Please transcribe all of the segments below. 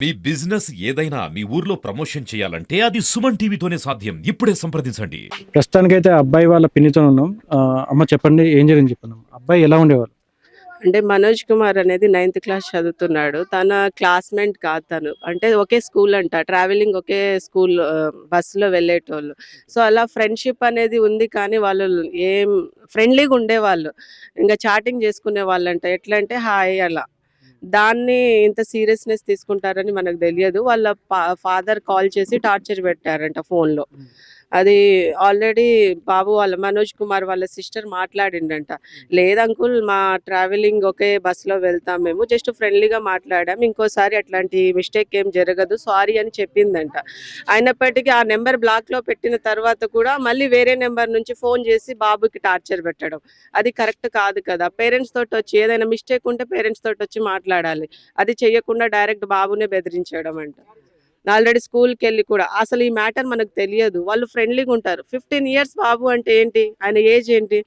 మీ business ఏదైనా మీ ఊర్లో promotion చేయాలంటే అది సుమన్ టీవీతోనే సాధ్యం. ఇప్పుడే సంప్రదించండి. ప్రస్తుతానికైతే అబ్బాయి వాళ్ళ పిన్నితో ఉన్నాం. అమ్మ చెప్పండి ఏం జరిగింది చెప్పండి. అబ్బాయి ఎలా ఉండేవాళ్ళు? అంటే మనోజ్ కుమార్ అనేది 9th క్లాస్ చదువుతున్నాడు. తన క్లాస్‌మేట్ కాదు తను. అంటే ఒకే స్కూల్ అంట. ట్రావెలింగ్ ఒకే స్కూల్ బస్సులో వెళ్ళేటోళ్ళు. సో, అలా ఫ్రెండ్‌షిప్ అనేది ఉంది కానీ వాళ్ళు ఏం ఫ్రెండ్లీగా ఉండేవాళ్ళు. ఇంక చాటింగ్ చేసుకునేవాళ్ళంట. ఎట్లా అంటే హాయ్ అలా. దాన్ని ఇంత సీరియస్‌నెస్ తీసుకుంటారని మనకు తెలియదు. వాళ్ళ ఫాదర్ కాల్ చేసి టార్చర్ పెట్టారంట ఫోన్‌లో. అది ఆల్రెడీ బాబు వాళ్ళ మనోజ్ కుమార్ వాళ్ళ సిస్టర్ మాట్లాడిండంట. లేదు అంకుల్ మా ట్రావెలింగ్ ఒకే బస్సులో వెళ్తాం మేము. జస్ట్ ఫ్రెండ్లీగా మాట్లాడాం. ఇంకోసారి అట్లాంటి మిస్టేక్ ఏం జరగదు. సారీ అని చెప్పిందంట. అయినప్పటికీ ఆ నెంబర్ బ్లాక్‌లో పెట్టిన తర్వాత కూడా మళ్ళీ వేరే నెంబర్ నుంచి ఫోన్ చేసి బాబుకి టార్చర్ పెట్టడం. అది కరెక్ట్ కాదు కదా! పేరెంట్స్ తోటొచ్చి ఏదైనా మిస్టేక్ ఉంటే పేరెంట్స్ తోటొచ్చి మాట్లాడాలి. అది చెయ్యకుండా డైరెక్ట్ బాబునే బెదిరించడం అంట. ఆల్రెడీ స్కూల్‌కెళ్ళి కూడా అసలు ఈ మ్యాటర్ మనకు తెలియదు. వాళ్ళు ఫ్రెండ్లీగా ఉంటారు. 15 ఇయర్స్ బాబు అంటే ఏంటి? ఆయన ఏజ్ ఏంటి?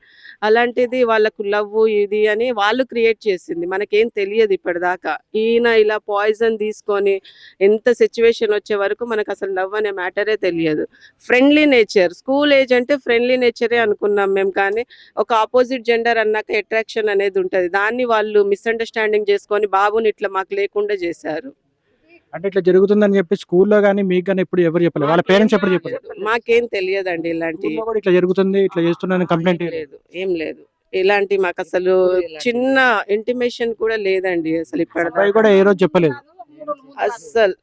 అలాంటిది వాళ్ళకు లవ్వు ఇది అని వాళ్ళు క్రియేట్ చేసింది. మనకేం తెలియదు ఇప్పటిదాకా. ఈయన ఇలా పాయిజన్ తీసుకొని ఎంత సిట్యుయేషన్ వచ్చే వరకు మనకసలు లవ్ అనే మ్యాటరే తెలియదు. Friendly nature. స్కూల్ ఏజ్ అంటే ఫ్రెండ్లీ నేచరే అనుకున్నాం మేము. కానీ ఒక అపోజిట్ జెండర్ అన్నాక అట్రాక్షన్ అనేది ఉంటది. దాన్ని వాళ్ళు మిస్‌అండర్‌స్టాండింగ్ చేసుకొని బాబుని ఇట్లా మాకు లేకుండా చేశారు. అంటే ఇట్లా జరుగుతుందని చెప్పి స్కూల్లో గాని మీకు గాని ఎప్పుడు ఎవరు చెప్పలేదు? వాళ్ళ పేరెంట్స్ ఎప్పుడు చెప్పలేదు? మాకేం తెలియదండి ఇలాంటి. స్కూల్లో కూడా ఇట్లా జరుగుతుంది, ఇట్లా చేస్తున్నారని కంప్లెయింట్ లేదు. ఏం లేదు. ఇలాంటి మాకసలు చిన్న ఇంటిమేషన్ కూడా లేదండి అసలు అబ్బాయి ఇప్పటిదాకా. కూడా ఏ రోజు చెప్పలేదు. అస్సలు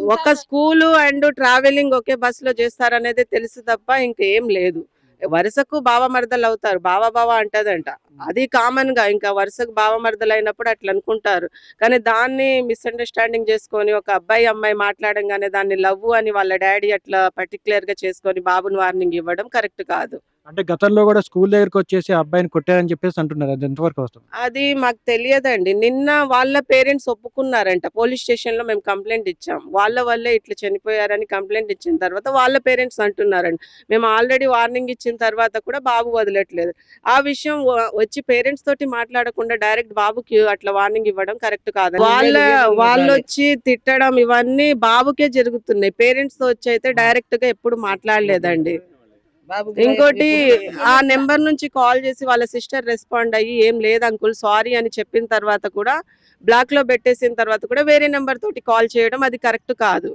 ఒక స్కూలు అండ్ ట్రావెలింగ్ ఒకే బస్సులో చేస్తారనేదే తెలుసు తప్ప ఇంకేం లేదు. వరుసకు బావ మరదలవుతారు. బావ అంటదంట. అది కామన్‌గా ఇంకా వరుసకు బావ మరదలైనప్పుడు అట్లా అనుకుంటారు. కానీ దాన్ని మిస్‌అండర్‌స్టాండింగ్ చేసుకొని ఒక అబ్బాయి, అమ్మాయి మాట్లాడంగానే దాన్ని లవ్వు అని వాళ్ళ డ్యాడీ అట్లా పర్టిక్యులర్‌గా చేసుకొని బాబుని వార్నింగ్ ఇవ్వడం కరెక్ట్ కాదు. అంటే గతంలో కూడా స్కూల్ దగ్గరికొచ్చేసి ఆ అబ్బాయిని కొట్టారని చెప్పేసి అంటున్నారు. అది ఎంతవరకు వాస్తవం? అది మాకు తెలియదండి. నిన్న వాళ్ళ పేరెంట్స్ ఒప్పుకున్నారంట. పోలీస్ స్టేషన్‌లో మేము కంప్లెయింట్ ఇచ్చాం. వాళ్ళ వల్లే ఇట్లా చనిపోయారని కంప్లెయింట్ ఇచ్చిన తర్వాత వాళ్ళ పేరెంట్స్ అంటున్నారంట. మేము ఆల్రెడీ వార్నింగ్ ఇచ్చిన తర్వాత కూడా బాబు వదలట్లేదు. ఆ విషయం వచ్చి పేరెంట్స్ తోటి మాట్లాడకుండా డైరెక్ట్ బాబుకి అట్లా వార్నింగ్ ఇవ్వడం కరెక్ట్ కాదని వాళ్ళొచ్చి తిట్టడం ఇవన్నీ బాబుకే జరుగుతున్నాయి. పేరెంట్స్‌తో వచ్చైతే డైరెక్ట్‌గా ఎప్పుడు మాట్లాడలేదండి. ఇంకోటి ఆ నెంబర్ నుంచి కాల్ చేసి వాళ్ళ సిస్టర్ రెస్పాండ్ అయ్యి ఏం లేదు అంకుల్ సారీ అని చెప్పిన తర్వాత కూడా బ్లాక్ లో పెట్టేసిన తర్వాత కూడా వేరే నెంబర్ తోటి కాల్ చేయడం అది కరెక్ట్ కాదు.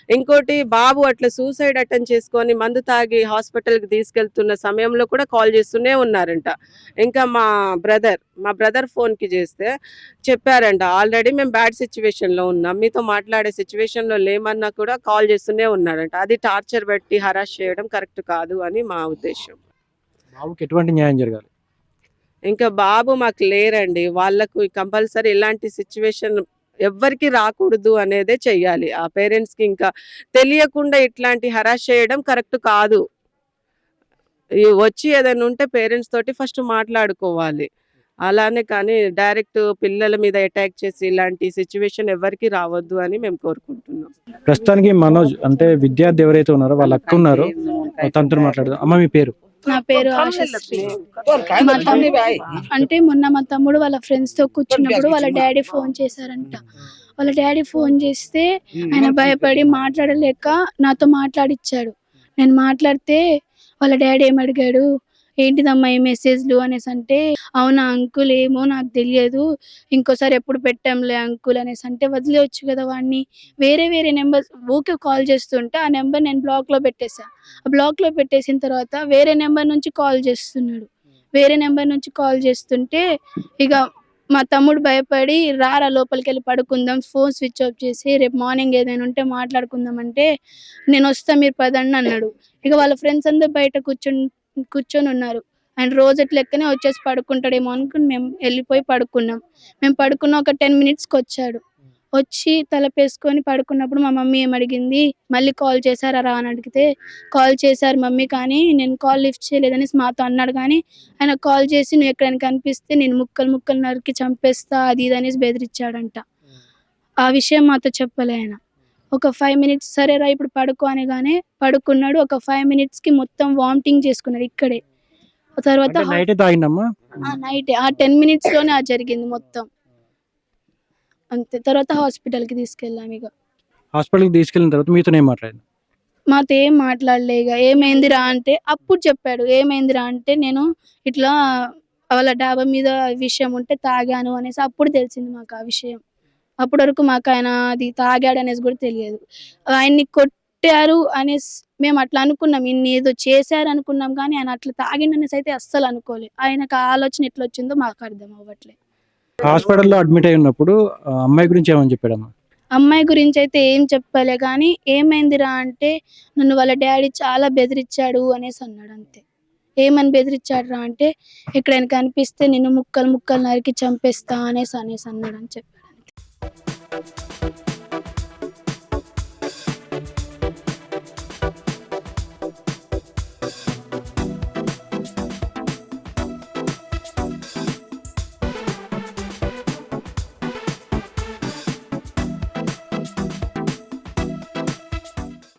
ఇంకోటి బాబు అట్లా సూసైడ్ అటెంప్ట్ చేసుకొని మందు తాగి హాస్పిటల్కి తీసుకెళ్తున్న సమయంలో కూడా కాల్ చేస్తూనే ఉన్నారంట. ఇంకా మా బ్రదర్ ఫోన్కి చేస్తే చెప్పారంట ఆల్రెడీ మేము బ్యాడ్ సిచ్యువేషన్లో ఉన్నాం, మీతో మాట్లాడే సిచ్యువేషన్లో లేమన్నా కూడా కాల్ చేస్తూనే ఉన్నారంట. అది టార్చర్ పెట్టి హరాస్ చేయడం కరెక్ట్ కాదు అని మా ఉద్దేశం. బాబుకి ఎటువంటి న్యాయం జరగాలి? ఇంకా బాబు మాకు లేరండి. వాళ్ళకు కంపల్సరీ ఇలాంటి సిచ్యువేషన్ ఎవ్వరికి రాకూడదు అనేదే చెయ్యాలి. ఆ పేరెంట్స్‌కి ఇంకా తెలియకుండా ఇట్లాంటి హరాస్ చేయడం కరెక్ట్ కాదు. వచ్చి ఏదైనా ఉంటే పేరెంట్స్ తోటి ఫస్ట్ మాట్లాడుకోవాలి. అలానే కానీ డైరెక్ట్ పిల్లల మీద అటాక్ చేసి ఇలాంటి సిచ్యువేషన్ ఎవ్వరికీ రావద్దు అని మేము కోరుకుంటున్నాం. ప్రస్తుతానికి మనోజ్ అంటే విద్యార్థి ఎవరైతే ఉన్నారో వాళ్ళ అక్క ఉన్నారో తనతో మాట్లాడదాం. అమ్మ మీ పేరు? నా పేరు ఆశశ్రీ. అంటే మొన్న మా తమ్ముడు వాళ్ళ ఫ్రెండ్స్ తో కూర్చున్నప్పుడు వాళ్ళ డాడీ ఫోన్ చేశారంట. వాళ్ళ డాడీ ఫోన్ చేస్తే ఆయన భయపడి మాట్లాడలేక నాతో మాట్లాడిచ్చాడు. నేను మాట్లాడితే వాళ్ళ డాడీ ఏమడిగాడు, ఏంటిదమ్మా ఈ మెసేజ్లు అనేసి అంటే, అవునా అంకుల్ ఏమో నాకు తెలియదు, ఇంకోసారి ఎప్పుడు పెట్టాంలే అంకుల్ అనేసి అంటే, వదిలేయచ్చు కదా వాడిని, వేరే వేరే నెంబర్స్ ఊకే కాల్ చేస్తుంటే ఆ నెంబర్ నేను బ్లాక్లో పెట్టేశా. ఆ బ్లాక్లో పెట్టేసిన తర్వాత వేరే నెంబర్ నుంచి కాల్ చేస్తున్నాడు. వేరే నెంబర్ నుంచి కాల్ చేస్తుంటే ఇక మా తమ్ముడు భయపడి రారా లోపలికెళ్ళి పడుకుందాం, ఫోన్ స్విచ్ ఆఫ్ చేసి రేపు మార్నింగ్ ఏదైనా ఉంటే మాట్లాడుకుందాం అంటే, నేను వస్తా మీరు పదండి అన్నాడు. ఇక వాళ్ళ ఫ్రెండ్స్ అందరూ బయట కూర్చొని ఉన్నారు. ఆయన రోజటి లెక్కనే వచ్చేసి పడుకుంటాడేమో అనుకుని మేము వెళ్ళిపోయి పడుకున్నాం. మేము పడుకున్న ఒక 10 మినిట్స్‌కి వచ్చాడు. వచ్చి తలపేసుకొని పడుకున్నప్పుడు మా మమ్మీ ఏమడిగింది, మళ్ళీ కాల్ చేశారా రా అని అడిగితే, కాల్ చేశారు మమ్మీ కానీ నేను కాల్ లిఫ్ట్ చేయలేదనేసి మాతో అన్నాడు. కానీ ఆయన కాల్ చేసి నువ్వు ఎక్కడైనా కనిపిస్తే నేను ముక్కలు ముక్కలు నరికి చంపేస్తా అది ఇది అనేసి బెదిరించాడంట. ఆ విషయం మాతో చెప్పలే ఆయన. ఒక 5 మినిట్స్ సరేరా ఇప్పుడు పడుకో అనగానే పడుకున్నాడు. ఒక 5 మినిట్స్‌కి మొత్తం వామిటింగ్ చేసుకున్నాడు ఇక్కడే. తర్వాత నైటే తాగిండమ్మా? నైటే ఆ 10 మినిట్స్‌లోనే అది జరిగింది మొత్తం. అంతే. తర్వాత హాస్పిటల్కి తీసుకెళ్ళాం. ఇక హాస్పిటల్కి తీసుకెళ్ళిన తర్వాత మీతో ఏం మాట్లాడింది? మాతో ఏం మాట్లాడలే. ఇక ఏమైందిరా అంటే అప్పుడు చెప్పాడు. ఏమైందిరా అంటే నేను ఇట్లా వాళ్ళ డాబా మీద విషయం ఉంటే తాగాను అనేసి అప్పుడు తెలిసింది మాకు ఆ విషయం. అప్పటి వరకు మాకు ఆయన అది తాగాడు అనేసి కూడా తెలియదు. ఆయన్ని కొట్టారు అనేసి మేము అట్లా అనుకున్నాం. ఇన్ని ఏదో చేశారు అనుకున్నాం కానీ ఆయన అట్లా తాగిండనేసి అయితే అస్సలు అనుకోలే. ఆయనకు ఆ ఆలోచన ఎట్లా వచ్చిందో మాకు అర్థం అవ్వట్లే. హాస్పిటల్‌లో అడ్మిట్ అయి ఉన్నప్పుడు అమ్మాయి గురించి ఏమని చెప్పాడమ్మా? అమ్మాయి గురించి అయితే ఏం చెప్పలే కానీ ఏమైందిరా అంటే నన్ను వాళ్ళ డాడీ చాలా బెదిరించాడు అనేసి అన్నాడు అంతే. ఏమని బెదిరించాడురా అంటే ఎక్కడైనా కనిపిస్తే నిన్ను ముక్కలు ముక్కలు నరికి చంపేస్తా అనేసి అన్నాడు అని చెప్పాడు అంతే.